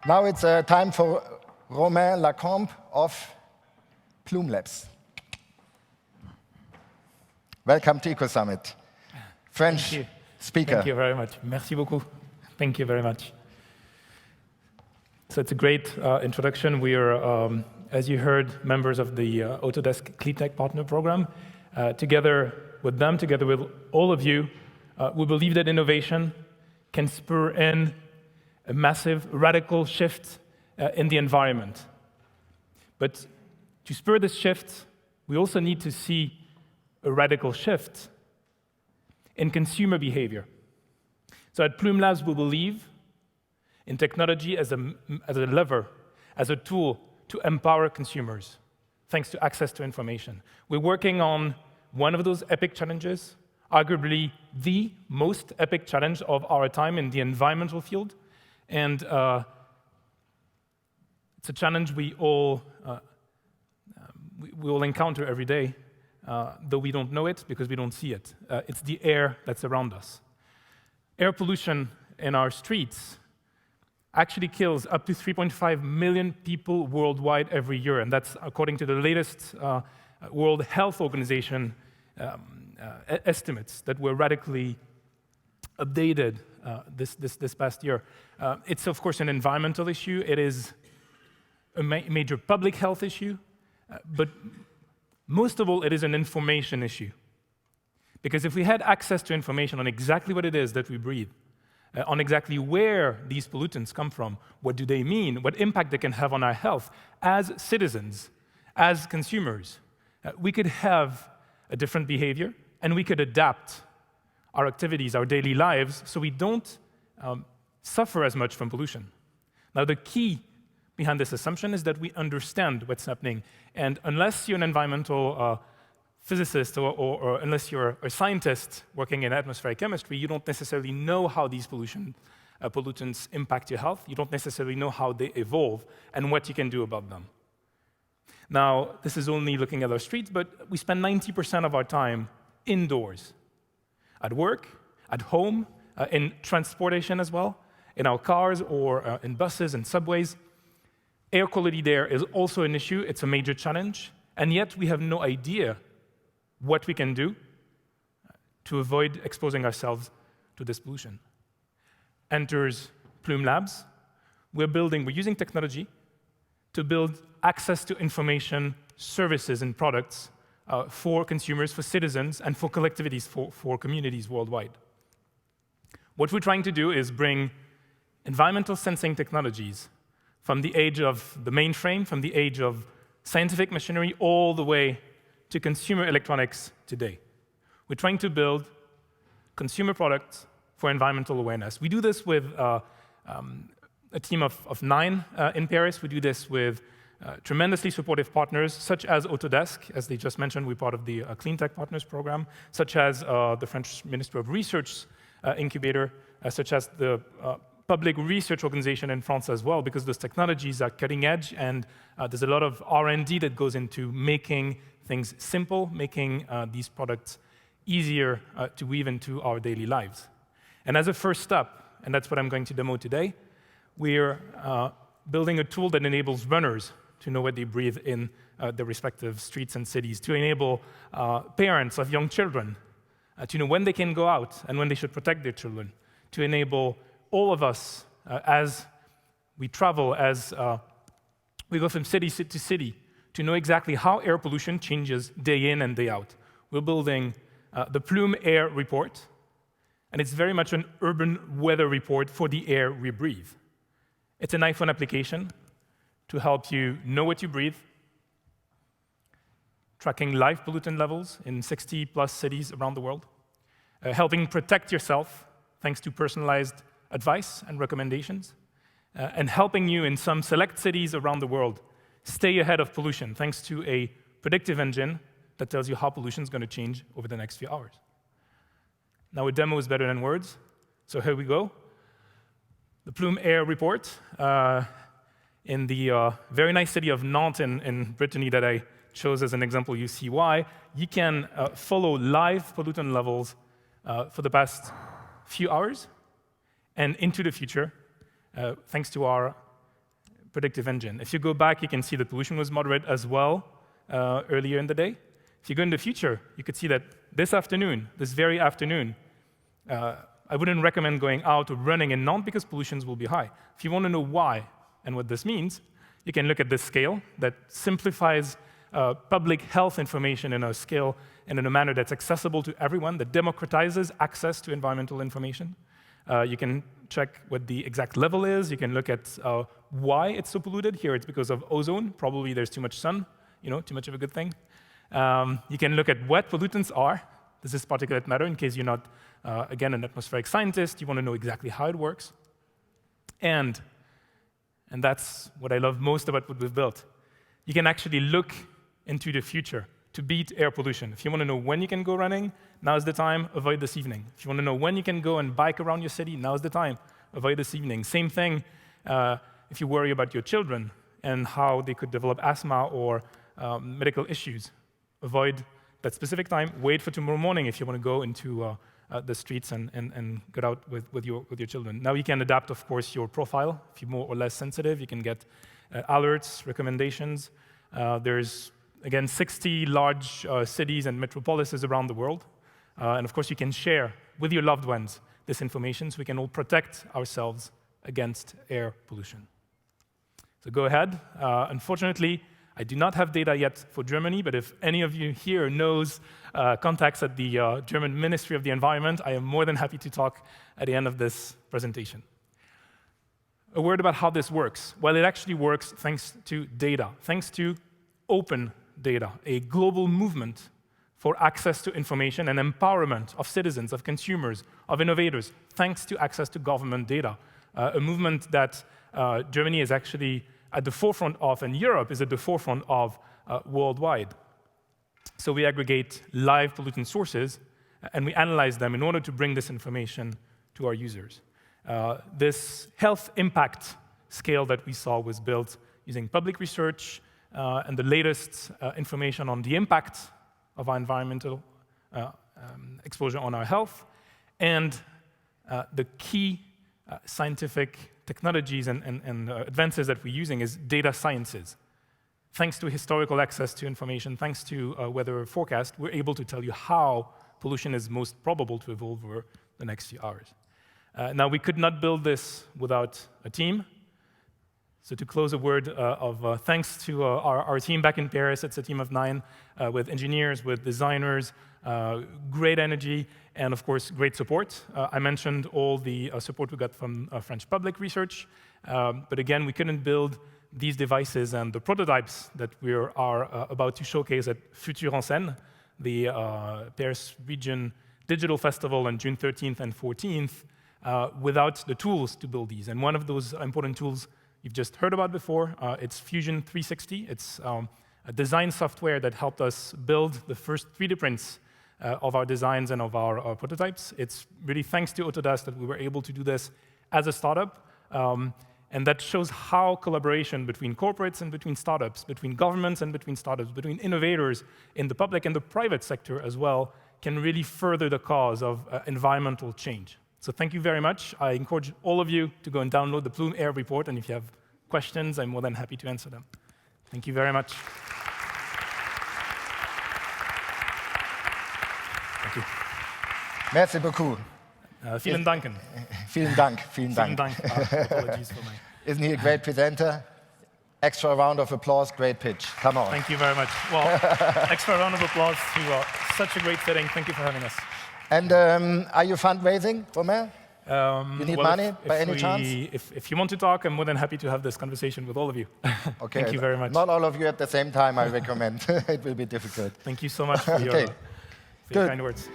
Now it's time for Romain Lacombe of Plume Labs. Welcome to Ecosummit. French speaker. Thank you very much. Merci beaucoup. Thank you very much. So it's a great introduction. We are, as you heard, members of the Autodesk Cleantech Partner program. Together with them, together with all of you, we believe that innovation can spur in a massive, radical shift in the environment. But to spur this shift, we also need to see a radical shift in consumer behavior. So at Plume Labs, we believe in technology as a lever, as a tool to empower consumers, thanks to access to information. We're working on one of those epic challenges, arguably the most epic challenge of our time in the environmental field. And it's a challenge we all encounter every day, though we don't know it because we don't see it. It's the air that's around us. Air pollution in our streets actually kills up to 3.5 million people worldwide every year, and that's according to the latest World Health Organization estimates that were radically updated this past year. It's, of course, an environmental issue. It is a major public health issue, but most of all, it is an information issue. Because if we had access to information on exactly what it is that we breathe, on exactly where these pollutants come from, what do they mean, what impact they can have on our health, as citizens, as consumers, we could have a different behavior, and we could adapt our activities, our daily lives, so we don't suffer as much from pollution. Now, the key behind this assumption is that we understand what's happening, and unless you're an environmental physicist or unless you're a scientist working in atmospheric chemistry, you don't necessarily know how these pollutants impact your health. You don't necessarily know how they evolve and what you can do about them. Now, this is only looking at our streets, but we spend 90% of our time indoors, at work, at home, in transportation as well, in our cars or in buses and subways. Air quality there is also an issue. It's a major challenge, and yet we have no idea what we can do to avoid exposing ourselves to this pollution. Enters Plume Labs. We're using technology to build access to information, services, and products for consumers, for citizens, and for collectivities, for communities worldwide. What we're trying to do is bring environmental sensing technologies from the age of the mainframe, from the age of scientific machinery, all the way to consumer electronics today. We're trying to build consumer products for environmental awareness. We do this with a team of 9 in Paris. We do this with tremendously supportive partners, such as Autodesk, as they just mentioned, we're part of the Cleantech Partners program, such as the French Ministry of Research incubator, such as the public research organization in France as well, because those technologies are cutting edge, and there's a lot of R&D that goes into making things simple, making these products easier to weave into our daily lives. And as a first step, and that's what I'm going to demo today, we're building a tool that enables runners to know what they breathe in their respective streets and cities, to enable parents of young children to know when they can go out and when they should protect their children, to enable all of us as we travel, as we go from city to city, to know exactly how air pollution changes day in and day out. We're building the Plume Air Report, and it's very much an urban weather report for the air we breathe. It's an iPhone application to help you know what you breathe, tracking live pollutant levels in 60+ cities around the world, helping protect yourself thanks to personalized advice and recommendations, and helping you in some select cities around the world stay ahead of pollution thanks to a predictive engine that tells you how pollution is going to change over the next few hours. Now, a demo is better than words, so here we go. The Plume Air Report in the very nice city of Nantes in Brittany that I chose as an example. You see why. You can follow live pollutant levels for the past few hours and into the future, thanks to our predictive engine. If you go back, you can see that pollution was moderate as well earlier in the day. If you go in the future, you could see that this afternoon, this very afternoon, I wouldn't recommend going out or running in Nantes because pollutions will be high. If you want to know why and what this means, you can look at this scale that simplifies public health information in a scale and in a manner that's accessible to everyone, that democratizes access to environmental information. You can check what the exact level is. You can look at why it's so polluted. Here it's because of ozone. Probably there's too much sun, too much of a good thing. You can look at what pollutants are. This is particulate matter in case you're not, again, an atmospheric scientist. You want to know exactly how it works. And that's what I love most about what we've built. You can actually look into the future to beat air pollution. If you want to know when you can go running, now's the time, avoid this evening. If you want to know when you can go and bike around your city, now's the time, avoid this evening. Same thing if you worry about your children and how they could develop asthma or medical issues. Avoid that specific time, wait for tomorrow morning if you want to go into the streets and get out with your children. Now you can adapt, of course, your profile. If you're more or less sensitive, you can get alerts, recommendations. There's, again, 60 large cities and metropolises around the world. And of course, you can share with your loved ones this information so we can all protect ourselves against air pollution. So go ahead. Unfortunately, I do not have data yet for Germany, but if any of you here knows contacts at the German Ministry of the Environment, I am more than happy to talk at the end of this presentation. A word about how this works. Well, it actually works thanks to data, thanks to open data, a global movement for access to information and empowerment of citizens, of consumers, of innovators, thanks to access to government data, a movement that Germany is actually at the forefront of, and Europe is at the forefront of worldwide. So we aggregate live pollutant sources, and we analyze them in order to bring this information to our users. This health impact scale that we saw was built using public research and the latest information on the impact of our environmental exposure on our health, and the key scientific technologies and advances that we're using is data sciences. Thanks to historical access to information, thanks to weather forecast, we're able to tell you how pollution is most probable to evolve over the next few hours. Now, we could not build this without a team. So to close, a word of thanks to our team back in Paris. It's a team of 9 with engineers, with designers, great energy, and of course, great support. I mentioned all the support we got from French public research, but again, we couldn't build these devices and the prototypes that we are about to showcase at Futur en Scène, the Paris Region Digital Festival on June 13th and 14th, without the tools to build these. And one of those important tools you've just heard about before, it's Fusion 360. It's a design software that helped us build the first 3D prints of our designs and of our prototypes. It's really thanks to Autodesk that we were able to do this as a startup. And that shows how collaboration between corporates and between startups, between governments and between startups, between innovators in the public and the private sector as well, can really further the cause of environmental change. So thank you very much. I encourage all of you to go and download the Plume Air Report, and if you have questions, I'm more than happy to answer them. Thank you very much. Thank you. Merci beaucoup. Vielen Dank. Vielen Dank. Vielen Dank. Apologies for my... Isn't he a great presenter? Extra round of applause, great pitch. Come on. Thank you very much. Well, extra round of applause to such a great setting. Thank you for having us. And are you fundraising, Romain? You need money by any chance? If you want to talk, I'm more than happy to have this conversation with all of you. Okay. Thank you very much. Not all of you at the same time, I recommend. It will be difficult. Thank you so much for your kind words.